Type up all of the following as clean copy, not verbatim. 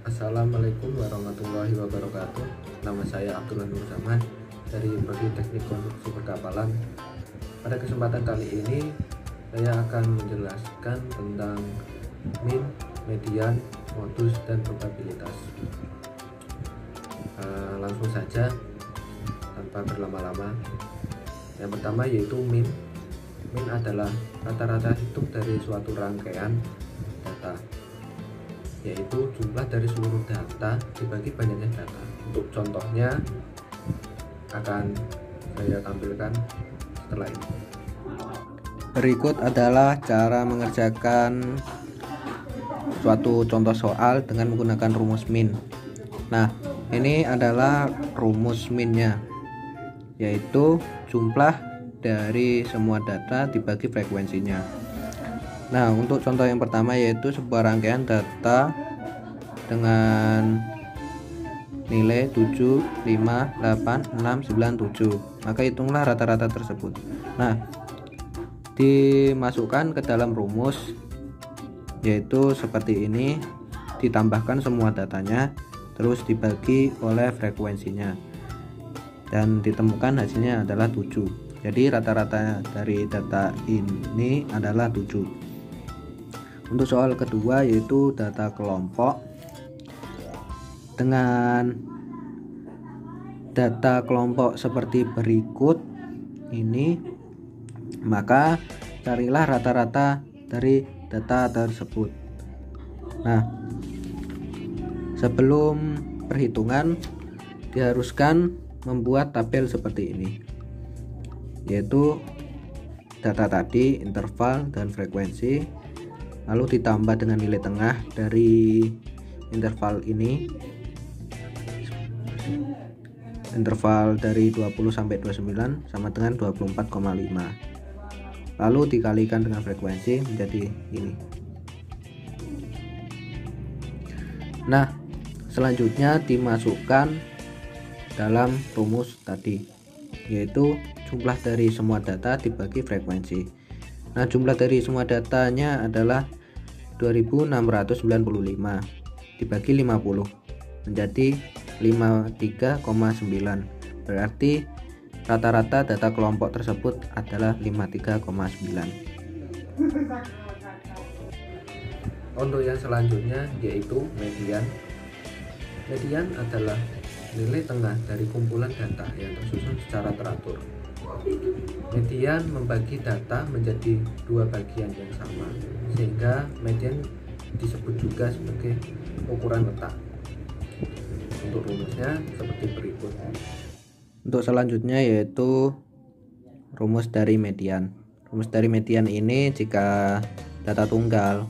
Assalamualaikum warahmatullahi wabarakatuh. Nama saya Abdullah Nur Zaman dari Prodi Teknik Konstruksi Perkapalan. Pada kesempatan kali ini saya akan menjelaskan tentang min, median, modus, dan probabilitas. Langsung saja tanpa berlama-lama. Yang pertama yaitu min. Min adalah rata-rata hitung dari suatu rangkaian data, yaitu jumlah dari seluruh data dibagi banyaknya data. Untuk contohnya akan saya tampilkan setelah ini. Berikut adalah cara mengerjakan suatu contoh soal dengan menggunakan rumus min. Nah, ini adalah rumus minnya, yaitu jumlah dari semua data dibagi frekuensinya. Nah, untuk contoh yang pertama yaitu sebuah rangkaian data dengan nilai 7, 5, 8, 6, 9, 7. Maka hitunglah rata-rata tersebut. Nah, dimasukkan ke dalam rumus, yaitu seperti ini, ditambahkan semua datanya, terus dibagi oleh frekuensinya, dan ditemukan hasilnya adalah 7. Jadi rata-rata dari data ini adalah 7. Untuk soal kedua yaitu data kelompok. Dengan data kelompok seperti berikut ini, maka carilah rata-rata dari data tersebut. Nah, sebelum perhitungan diharuskan membuat tabel seperti ini, yaitu data tadi, interval, dan frekuensi, lalu ditambah dengan nilai tengah dari interval ini, interval dari 20 sampai 29 sama dengan 24,5, lalu dikalikan dengan frekuensi menjadi ini. Nah, selanjutnya dimasukkan dalam rumus tadi, yaitu jumlah dari semua data dibagi frekuensi. Nah, jumlah dari semua datanya adalah 2695 dibagi 50 menjadi 53,9. Berarti rata-rata data kelompok tersebut adalah 53,9. Untuk yang selanjutnya yaitu median. Median adalah nilai tengah dari kumpulan data yang tersusun secara teratur. Median membagi data menjadi dua bagian yang sama, sehingga median disebut juga sebagai ukuran letak. Untuk rumusnya seperti berikut. Untuk selanjutnya yaitu rumus dari median. Rumus dari median ini jika data tunggal,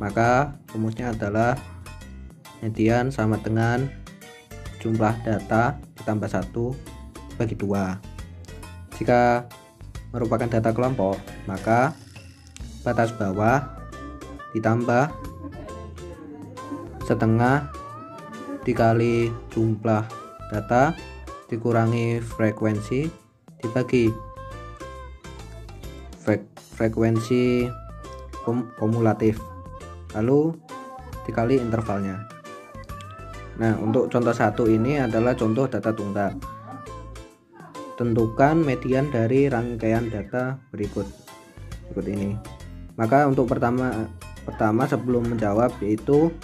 maka rumusnya adalah median sama dengan jumlah data ditambah 1 bagi 2. Jika merupakan data kelompok, maka batas bawah ditambah setengah dikali jumlah data dikurangi frekuensi dibagi frekuensi kumulatif, lalu dikali intervalnya. Nah, untuk contoh 1 ini adalah contoh data tunggal. Tentukan median dari rangkaian data berikut ini. Maka untuk pertama sebelum menjawab yaitu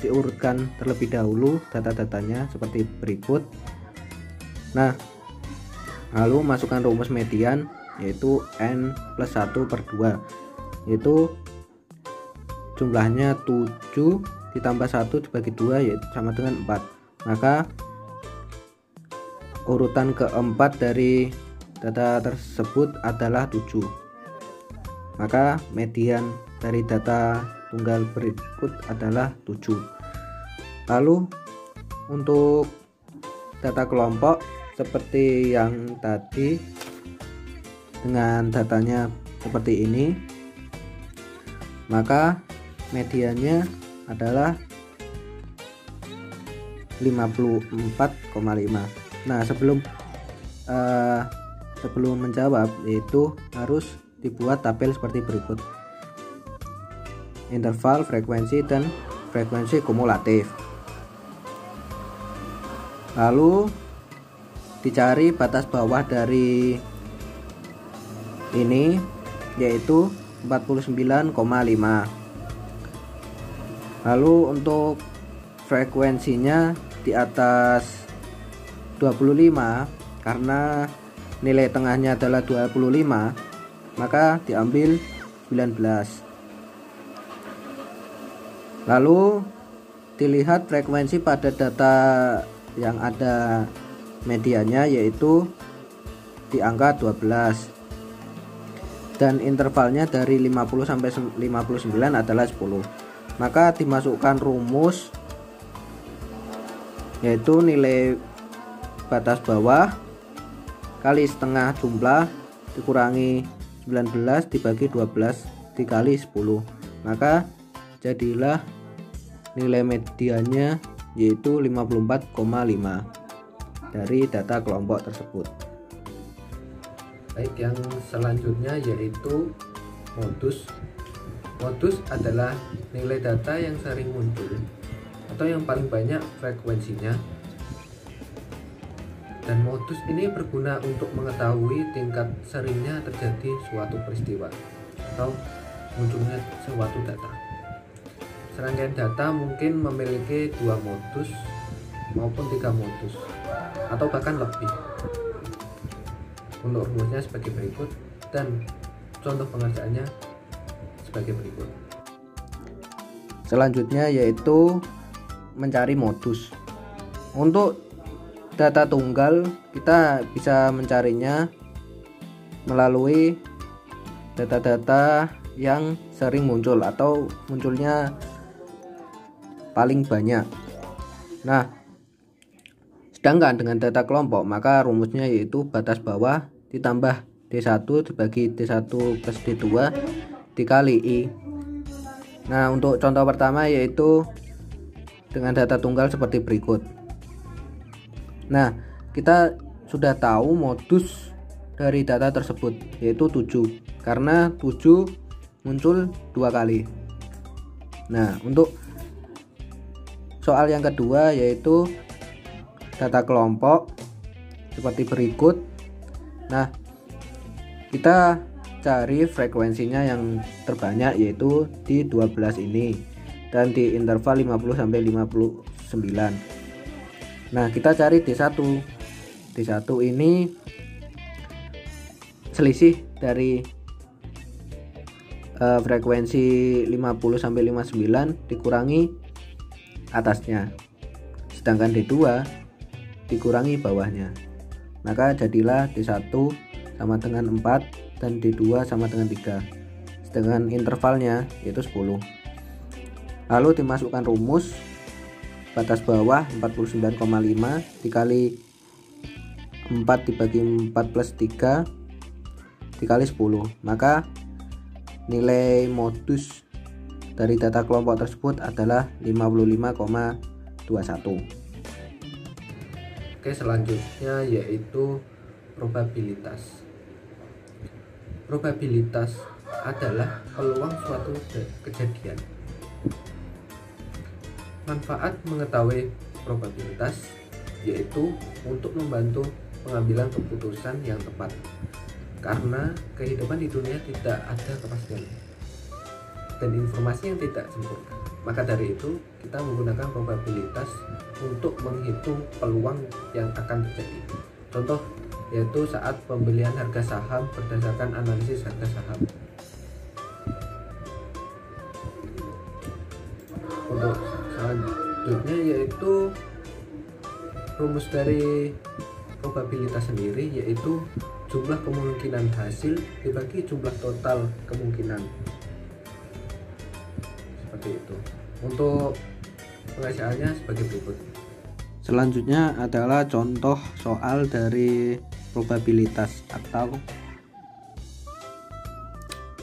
diurutkan terlebih dahulu data-datanya seperti berikut. Nah, lalu masukkan rumus median yaitu n plus 1/2, yaitu jumlahnya 7 ditambah 1 dibagi 2 yaitu sama dengan 4. Maka urutan keempat dari data tersebut adalah 7. Maka median dari data tunggal berikut adalah 7. Lalu untuk data kelompok seperti yang tadi, dengan datanya seperti ini, maka mediannya adalah 54,5. Nah, sebelum menjawab yaitu harus dibuat tabel seperti berikut: interval, frekuensi, dan frekuensi kumulatif. Lalu dicari batas bawah dari ini, yaitu 49,5. Lalu untuk frekuensinya di atas 25, karena nilai tengahnya adalah 25, maka diambil 19. Lalu dilihat frekuensi pada data yang ada medianya, yaitu di angka 12, dan intervalnya dari 50 sampai 59 adalah 10. Maka dimasukkan rumus, yaitu nilai batas bawah kali setengah jumlah dikurangi 19 dibagi 12 dikali 10, maka jadilah nilai mediannya yaitu 54,5 dari data kelompok tersebut. Baik, yang selanjutnya yaitu modus. Modus adalah nilai data yang sering muncul atau yang paling banyak frekuensinya, dan modus ini berguna untuk mengetahui tingkat seringnya terjadi suatu peristiwa atau munculnya suatu data. Serangkaian data mungkin memiliki 2 modus maupun 3 modus atau bahkan lebih. Untuk rumusnya sebagai berikut dan contoh pengerjaannya sebagai berikut. Selanjutnya yaitu mencari modus. Untuk data tunggal kita bisa mencarinya melalui data-data yang sering muncul atau munculnya paling banyak. Nah, sedangkan dengan data kelompok, maka rumusnya yaitu batas bawah ditambah D1 dibagi D1 plus D2 dikali I. Nah, untuk contoh pertama yaitu dengan data tunggal seperti berikut. Nah, kita sudah tahu modus dari data tersebut yaitu 7, karena 7 muncul 2 kali. Nah, untuk soal yang kedua yaitu data kelompok seperti berikut. Nah, kita cari frekuensinya yang terbanyak yaitu di 12 ini dan di interval 50 sampai 59. Nah, kita cari D1. D1 ini selisih dari frekuensi 50 sampai 59 dikurangi atasnya, sedangkan D2 dikurangi bawahnya, maka jadilah D1 sama dengan 4 dan D2 sama dengan 3, sedangkan intervalnya yaitu 10. Lalu dimasukkan rumus batas bawah 49,5 dikali 4 dibagi 4 plus 3 dikali 10, maka nilai modus dari data kelompok tersebut adalah 55,21. Oke, selanjutnya yaitu probabilitas. Probabilitas adalah peluang suatu kejadian. Manfaat mengetahui probabilitas yaitu untuk membantu pengambilan keputusan yang tepat, karena kehidupan di dunia tidak ada kepastian dan informasi yang tidak sempurna. Maka dari itu kita menggunakan probabilitas untuk menghitung peluang yang akan terjadi. Contoh yaitu saat pembelian harga saham berdasarkan analisis harga saham. Untuk selanjutnya yaitu rumus dari probabilitas sendiri, yaitu jumlah kemungkinan hasil dibagi jumlah total kemungkinan. Seperti itu. Untuk pengerjaannya sebagai berikut. Selanjutnya adalah contoh soal dari probabilitas atau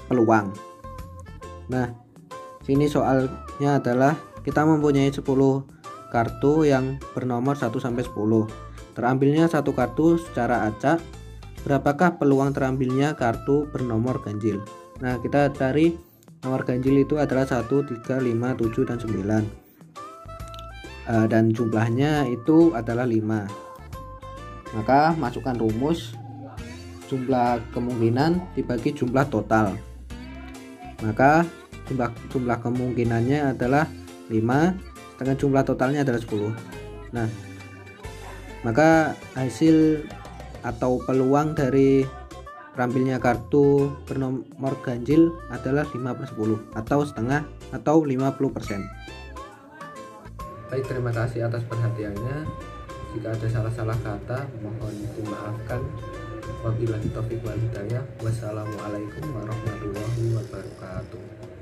peluang. Nah, sini soalnya adalah kita mempunyai 10 kartu yang bernomor 1 sampai 10. Terambilnya satu kartu secara acak. Berapakah peluang terambilnya kartu bernomor ganjil? Nah, kita cari nomor ganjil itu adalah 1, 3, 5, 7, dan 9. dan jumlahnya itu adalah 5. Maka masukkan rumus jumlah kemungkinan dibagi jumlah total. Maka jumlah kemungkinannya adalah 5, dengan jumlah totalnya adalah 10. Nah, maka hasil atau peluang dari terampilnya kartu bernomor ganjil adalah 5/10 atau setengah atau 50%. Baik, terima kasih atas perhatiannya. Jika ada salah-salah kata, mohon dimaafkan. Wabillahi taufiq wal hidayah. Wassalamualaikum warahmatullahi wabarakatuh.